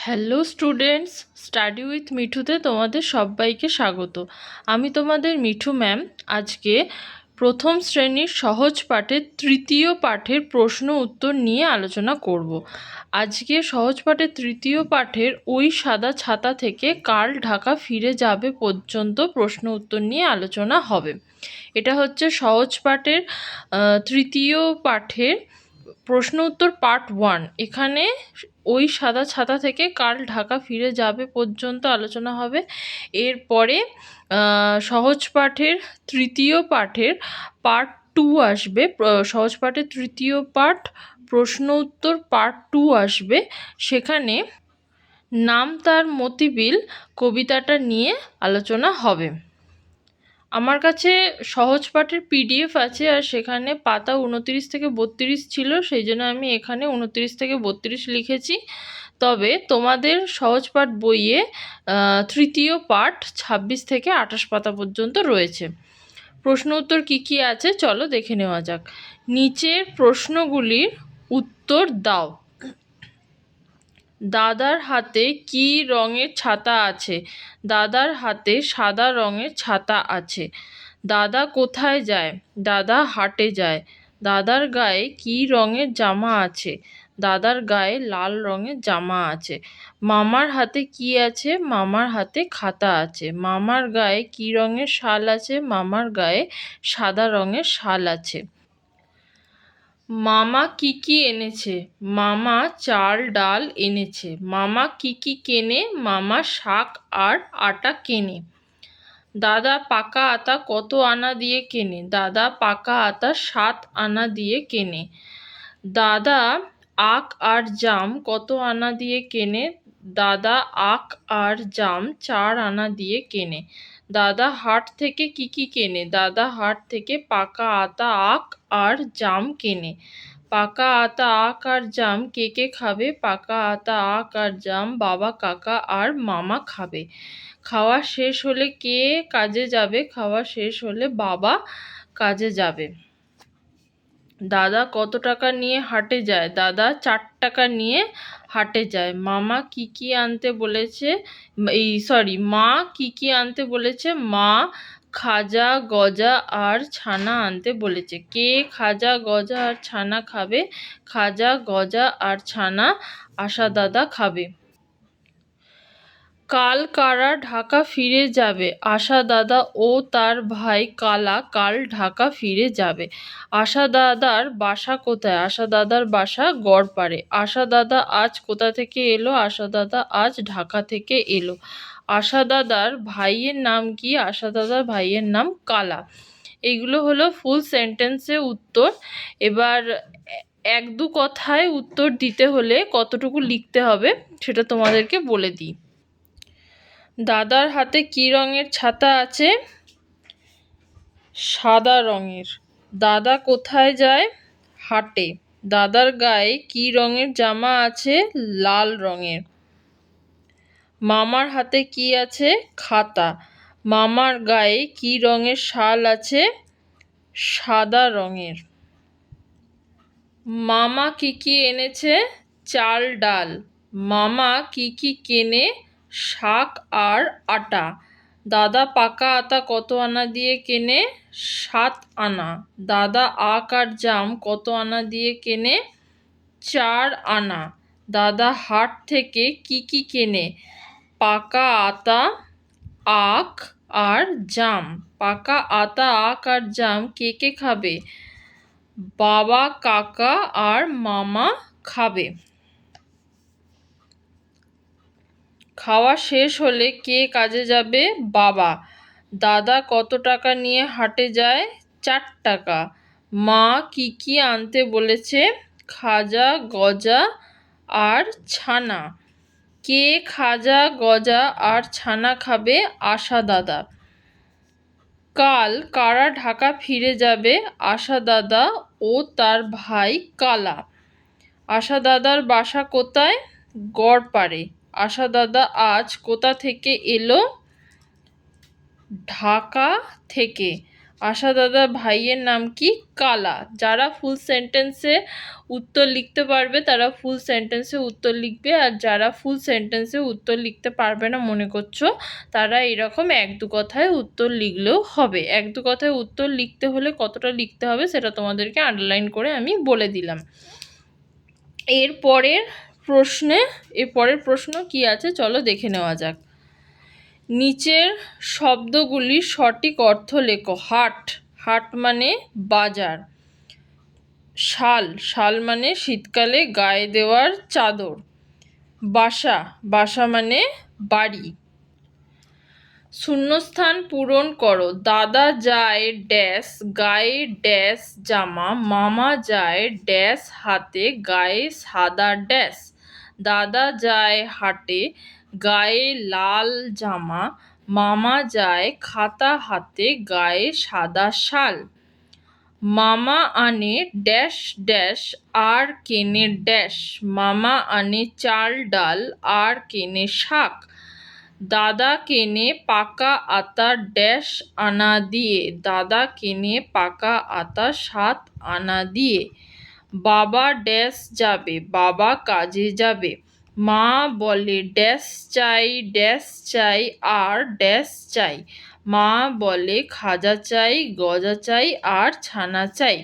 Hello students, study with মিঠুতে তোমাদের সবাইকে স্বাগত। আমি তোমাদের মিঠু ম্যাম। আজকে প্রথম শ্রেণীর সহজ পাঠের তৃতীয় পাঠের প্রশ্ন উত্তর নিয়ে আলোচনা করব। আজকে সহজ পাঠের তৃতীয় পাঠের ওই সাদা ছাতা থেকে কাল ঢাকা ফিরে যাবে পর্যন্ত প্রশ্ন উত্তর নিয়ে আলোচনা হবে। এটা হচ্ছে সহজ পাঠের তৃতীয় পাঠের প্রশ্ন উত্তর পার্ট 1। এখানে ওই সাদা ছাতা থেকে কাল ঢাকা ফিরে যাবে পর্যন্ত আলোচনা হবে। এরপরে সহজ পাঠের তৃতীয় পাঠের পার্ট 2 আসবে। সহজ পাঠের তৃতীয় পাঠ প্রশ্ন উত্তর পার্ট 2 আসবে। সেখানে নাম তার মতিবিল কবিতাটা নিয়ে আলোচনা হবে। আমার কাছে সহজ পাঠের পিডিএফ আছে, আর সেখানে পাতা 29 থেকে 32 ছিল, সেই জন্য আমি এখানে 29 থেকে 32 লিখেছি। তবে তোমাদের সহজ পাঠ বইয়ে তৃতীয় পাঠ 26 থেকে 28 পাতা পর্যন্ত রয়েছে। প্রশ্ন উত্তর কী কী আছে চলো দেখে নেওয়া যাক। নিচের প্রশ্নগুলির উত্তর দাও। দাদার হাতে কী রঙের ছাতা আছে? দাদার হাতে সাদা রঙের ছাতা আছে। দাদা কোথায় যায়? দাদা হাটে যায়। দাদার গায়ে কী রঙের জামা আছে? দাদার গায়ে লাল রঙের জামা আছে। মামার হাতে কি আছে? মামার হাতে খাতা আছে। মামার গায়ে কী রঙের শাল আছে? মামার গায়ে সাদা রঙের শাল আছে। মামা কি কি এনেছে? মামা চাল ডাল এনেছে। মামা কি কি কেনে? মামা শাক আর আটা কেনে। দাদা পাকা আতা কত আনা দিয়ে কেনে? দাদা পাকা আতা 7 আনা দিয়ে কেনে। দাদা আখ আর জাম কত আনা দিয়ে কেনে? দাদা আখ আর জাম 4 আনা দিয়ে কেনে। দাদা হাট থেকে কি কি কেনে? দাদা হাট থেকে পাকা আতা আখ আর জাম কেনে। পাকা আতা আখ আর জাম কে কে খাবে? পাকা আতা আখ আর জাম বাবা কাকা আর মামা খাবে। খাওয়া শেষ হলে কে কাজে যাবে? খাওয়া শেষ হলে বাবা কাজে যাবে। দাদা কত টাকা নিয়ে হাটে যায়? দাদা 4 টাকা নিয়ে হাটে যায়। মামা কি কি আনতে বলেছে? মা কি কি আনতে বলেছে? মা খাজা গজা আর ছানা আনতে বলেছে। কে খাজা গজা আর ছানা খাবে? খাজা গজা আর ছানা আশা দাদা খাবে। কাল কারা ঢাকা ফিরে যাবে? আশা দাদা ও তার ভাই কালা কাল ঢাকা ফিরে যাবে। আশা দাদার বাসা কোথায়? আশা দাদার বাসা গড়পাড়ে। আশা দাদা আজ কোথা থেকে এলো? আশা দাদা আজ ঢাকা থেকে এলো। আশা দাদার ভাইয়ের নাম কি? আশা দাদার ভাইয়ের নাম কালা। এগুলো হলো ফুল সেন্টেন্সে উত্তর। এবার 1-2 কথায় উত্তর দিতে হলে কতটুকু লিখতে হবে সেটা তোমাদেরকে বলে দিই। দাদার হাতে কি রঙের ছাতা আছে? সাদা রঙের। দাদা কোথায় যায়? হাটে। দাদার গায়ে কি রঙের জামা আছে? লাল রঙের। মামার হাতে কি আছে? খাতা। মামার গায়ে কি রঙের শাল আছে? সাদা রঙের। মামা কি কি এনেছে? চাল ডাল। মামা কি কি কেনে? শাক আর আটা। দাদা পাকা আতা কত আনা দিয়ে কেনে? 7 আনা। দাদা আখ আর জাম কত আনা দিয়ে কেনে? 4 আনা। দাদা হাট থেকে কি কি কেনে? পাকা আতা আখ আর জাম। পাকা আতা আখ আর জাম কে কে খাবে? বাবা কাকা আর মামা খাবে। খাওয়া শেষ হলে কে কাজে যাবে? বাবা। দাদা কত টাকা নিয়ে হাটে যায়? 4 টাকা। মা কি কি আনতে বলেছে? খাজা গজা আর ছানা। কে খাজা গজা আর ছানা খাবে? আশা দাদা। কাল কারা ঢাকা ফিরে যাবে? আশা দাদা ও তার ভাই কালা। আশা দাদার বাসা কোথায়? গড়পাড়ে। আশা দাদা আজ কোথা থেকে এলো? ঢাকা থেকে। আশা দাদা ভাইয়ের নাম কি? কালা। যারা ফুল সেন্টেন্সে উত্তর লিখতে পারবে তারা ফুল সেন্টেন্সে উত্তর লিখবে, আর যারা ফুল সেন্টেন্সে উত্তর লিখতে পারবে না মনে করছো তারা এরকম এক দু কথায় উত্তর লিখলেও হবে। এক দু কথায় উত্তর লিখতে হলে কতটা লিখতে হবে সেটা তোমাদেরকে আন্ডারলাইন করে আমি বলে দিলাম। এরপরের প্রশ্ন কি আছে চলো দেখে নেওয়া যাক। নিচের শব্দগুলির সঠিক অর্থ লেখো। হাট, হাট মানে বাজার। শাল, শাল মানে শীতকালে গায়ে দেওয়ার চাদর। বাসা, বাসা মানে বাড়ি। শূন্যস্থান পূরণ করো। দাদা যায় ড্যাশ, গায়ে ড্যাশ জামা, মামা যায় ড্যাশ হাতে, গায়ে সাদা ড্যাশ। দাদা যায় হাটে, গায়ে লাল জামা, মামা যায় খাতা হাতে, গায়ে সাদা শাল। মামা আনে ড্যাশ ড্যাশ আর কেনে ড্যাশ, মামা আনে চাল ডাল আর কেনে শাক। দাদা কেনে পাকা আতা ড্যাশ আনা দিয়ে, দাদা কেনে পাকা আতা 7 আনা দিয়ে। বাবা ড্যাশ যাবে, বাবা কাজে যাবে, মা বলে ড্যাশ চাই আর ড্যাশ চাই। মা বলে খাজা চাই, গজা চাই আর ছানা চাই।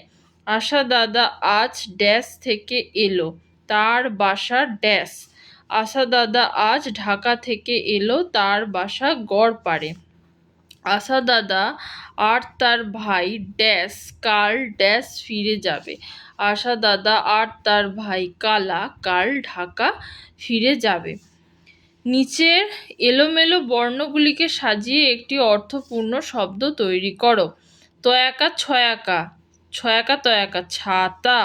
আশা দাদা আজ ড্যাশ থেকে এলো, তার বাসা ড্যাশ। আশা দাদা আজ ঢাকা থেকে এলো, তার বাসা গড়পাড়ে। আশা দাদা আর তার ভাই ড্যাশ কাল ড্যাশ ফিরে যাবে। আশা দাদা আর তার ভাই কালা কাল ঢাকা ফিরে যাবে। নিচের এলোমেলো বর্ণগুলিকে সাজিয়ে একটি অর্থপূর্ণ শব্দ তৈরি করো। তয়াকা ছয়াকা, ছয়াকা তয়াকা ছাতা।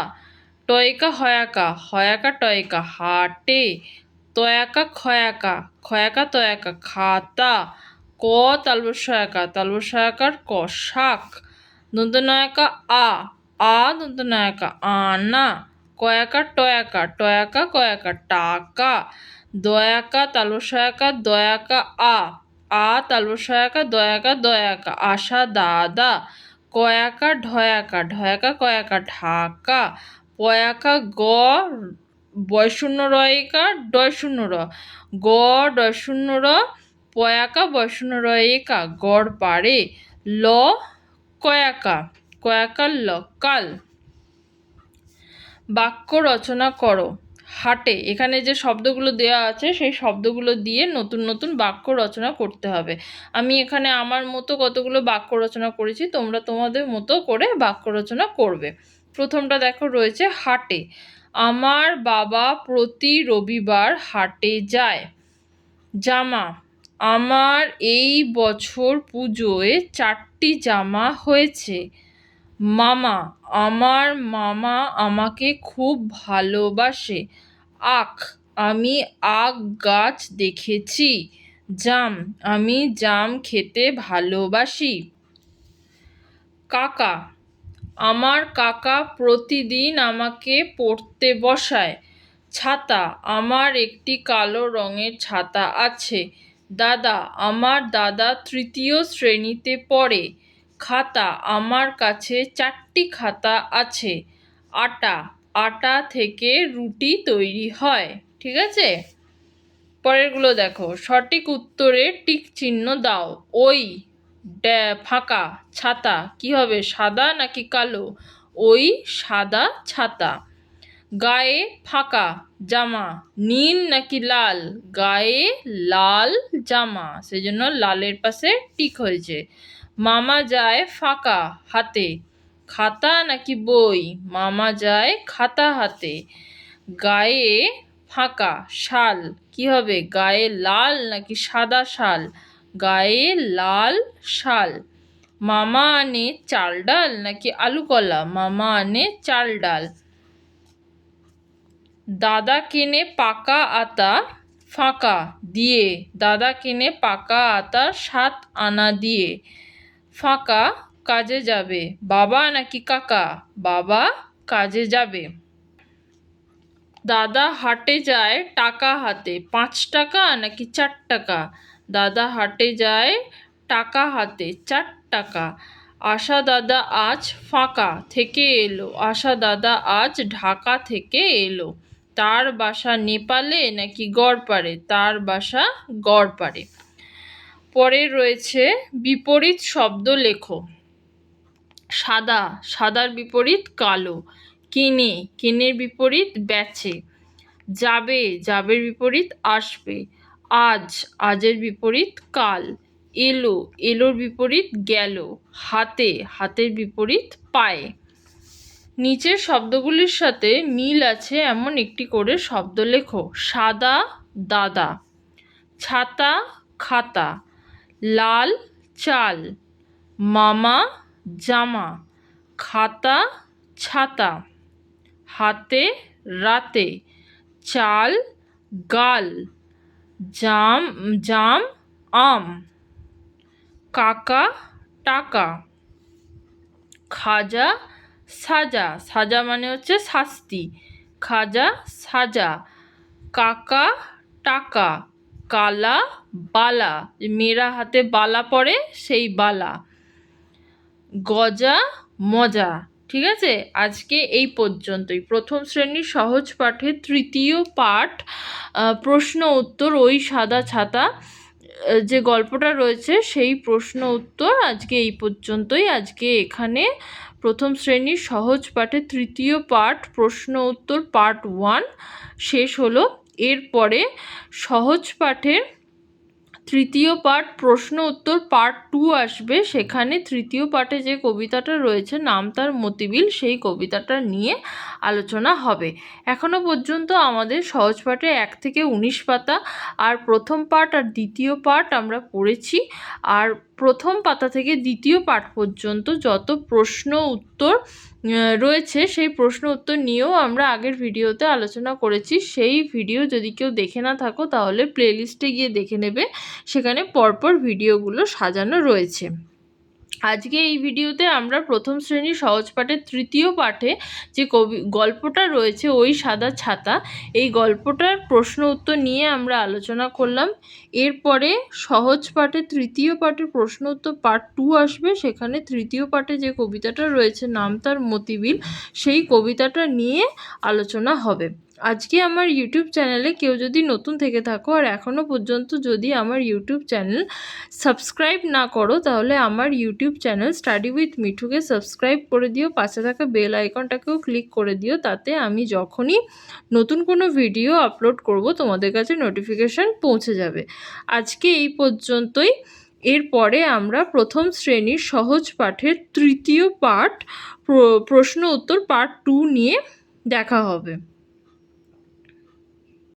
টয়কা হয়াকা, হয়াকা টয়কা হাটে। তয়াকা খয়াকা, খয়াকা তয়াকা খাতা। ক তালবস্যয়াকা, তালবস্যয়াকার ক শাক। দন্তনায়কা আ দন্তনায়কা আনা। কয়াকা টয়াকা, টয়াকা কয়াকা টাকা। দয়াকা তালবস্যয়াকা দয়াকা আ তালবস্যয়াকা দয়াকা দয়াকা আশা দাদা। কয়াকা ঢয়াকা, ঢয়াকা কয়াকা ঢাকা। পয়াকা গ বয়শূন্য রয়িকা ডয়শূন্য র, গ ডয়শূন্য র পয়াকা বয়শূন্য রয়েকা গড়পাড়ে। ল কয়াকা, কয়াকা ল কাল। বাক্য রচনা করো। হাটে, এখানে যে শব্দগুলো দেওয়া আছে সেই শব্দগুলো দিয়ে নতুন নতুন বাক্য রচনা করতে হবে। আমি এখানে আমার মতো কতগুলো বাক্য রচনা করেছি, তোমরা তোমাদের মতো করে বাক্য রচনা করবে। প্রথমটা দেখো রয়েছে হাটে। আমার বাবা প্রতি রবিবার হাটে যায়। জামা, আমার এই বছর পুজোয় 4টি জামা হয়েছে। মামা, আমার মামা আমাকে খুব ভালোবাসে। আখ, আমি আখ গাছ দেখেছি। জাম, আমি জাম খেতে ভালোবাসি। কাকা, আমার কাকা প্রতিদিন আমাকে পড়তে বসায়। ছাতা, আমার একটি কালো রঙের ছাতা আছে। দাদা, আমার দাদা 3য় শ্রেণীতে পড়ে। খাতা, আমার কাছে 4টি খাতা আছে। আটা, আটা থেকে রুটি তৈরি হয়। ঠিক আছে, পরেরগুলো দেখো। সঠিক উত্তরে টিক চিহ্ন দাও। ওই ফাঁকা ছাতা কি হবে, সাদা নাকি কালো? ওই সাদা ছাতা। গায়ে ফাঁকা জামা নীল নাকি লাল? গায়ে লাল জামা, সেজন্য লালের পাশে টিক হয়েছে। মামা যায় ফাঁকা হাতে, খাতা নাকি বই? মামা যায় খাতা হাতে। গায়ে ফাঁকা শাল কি হবে, গায়ে লাল নাকি সাদা শাল? গায়ে লাল শাল। মামা আনে চাল ডাল নাকি আলু কলা? মামা আনে চাল ডাল। দাদা কেনে পাকা আতা ফাঁকা দিয়ে, দাদা কেনে পাকা আতা 7 আনা দিয়ে। ফাঁকা কাজে যাবে, বাবা নাকি কাকা? বাবা কাজে যাবে। দাদা হাটে যায় টাকা হাতে, 5 টাকা নাকি 4 টাকা? দাদা হাটে যায় টাকা হাতে 4 টাকা। আশা দাদা আজ ফাঁকা থেকে এলো, আশা দাদা আজ ঢাকা থেকে এলো। তার বাসা নেপালে নাকি গড়পাড়ে, তার বাসা গড়পাড়ে। পরে রয়েছে বিপরীত শব্দ লেখো। সাদা, সাদার বিপরীত কালো। কেনে, কেনের বিপরীত বেচে। যাবে, যাবের বিপরীত আসবে। আজ, আজের বিপরীত কাল। এলো, এলোর বিপরীত গেল। হাতে, হাতের বিপরীত পায়ে। নিচের শব্দগুলির সাথে মিল আছে এমন একটি করে শব্দ লেখো। সাদা দাদা, ছাতা খাতা, লাল চাল, মামা জামা, খাতা ছাতা, হাতে রাতে, চাল গাল, জাম জাম আম, কাকা টাকা, খাজা সাজা, সাজা মানে হচ্ছে শাস্তি, খাজা সাজা, কাকা টাকা, কালা বালা, মেয়েরা হাতে বালা পরে সেই বালা, গজা মজা। ঠিক আছে, আজকে এই পর্যন্তই। প্রথম শ্রেণীর সহজ পাঠের তৃতীয় পাঠ প্রশ্ন উত্তর ওই সাদা ছাতা যে গল্পটা রয়েছে সেই প্রশ্ন উত্তর আজকে এই পর্যন্তই। আজকে এখানে প্রথম শ্রেণীর সহজ পাঠের তৃতীয় পাঠ প্রশ্ন উত্তর পার্ট 1 শেষ হলো। এরপরে সহজ পাঠের তৃতীয় পাঠ প্রশ্ন উত্তর পার্ট 2 আসবে। সেখানে তৃতীয় পাঠে যে কবিতাটা রয়েছে নাম তার মতিবিল, সেই কবিতাটা নিয়ে আলোচনা হবে। এখনো পর্যন্ত আমাদের সহজ পাঠে 1 থেকে 19 পাতা আর প্রথম পাঠ আর দ্বিতীয় পাঠ আমরা পড়েছি। আর প্রথম পাতা থেকে দ্বিতীয় পাঠ পর্যন্ত যত প্রশ্ন উত্তর রয়েছে সেই প্রশ্ন উত্তর নিয়েও আমরা আগের ভিডিওতে আলোচনা করেছি। সেই ভিডিও যদি কেউ দেখে না থাকো তাহলে প্লেলিস্টে গিয়ে দেখে নেবে, সেখানে পরপর ভিডিওগুলো সাজানো রয়েছে। আজকে এই ভিডিওতে আমরা প্রথম শ্রেণীর সহজ পাঠের তৃতীয় পাঠে যে গল্পটা রয়েছে ওই সাদা ছাতা, এই গল্পটার প্রশ্ন উত্তর নিয়ে আমরা আলোচনা করলাম। এরপরে সহজ পাঠের তৃতীয় পাঠের প্রশ্ন উত্তর পার্ট 2 আসবে। সেখানে তৃতীয় পাঠে যে কবিতাটা রয়েছে নাম তার মতিবিল, সেই কবিতাটা নিয়ে আলোচনা হবে। আজকে আমার ইউটিউব চ্যানেলে কেউ যদি নতুন থেকে থাকো আর এখনও পর্যন্ত যদি আমার ইউটিউব চ্যানেল সাবস্ক্রাইব না করো তাহলে আমার ইউটিউব চ্যানেল স্টাডি উইথ মিঠুকে সাবস্ক্রাইব করে দিও, পাশে থাকা বেল আইকনটাকেও ক্লিক করে দিও, তাতে আমি যখনই নতুন কোনো ভিডিও আপলোড করব তোমাদের কাছে নোটিফিকেশান পৌঁছে যাবে। আজকে এই পর্যন্তই। এরপরে আমরা প্রথম শ্রেণীর সহজ পাঠের তৃতীয় পাঠ প্রশ্ন উত্তর পার্ট 2 নিয়ে দেখা হবে।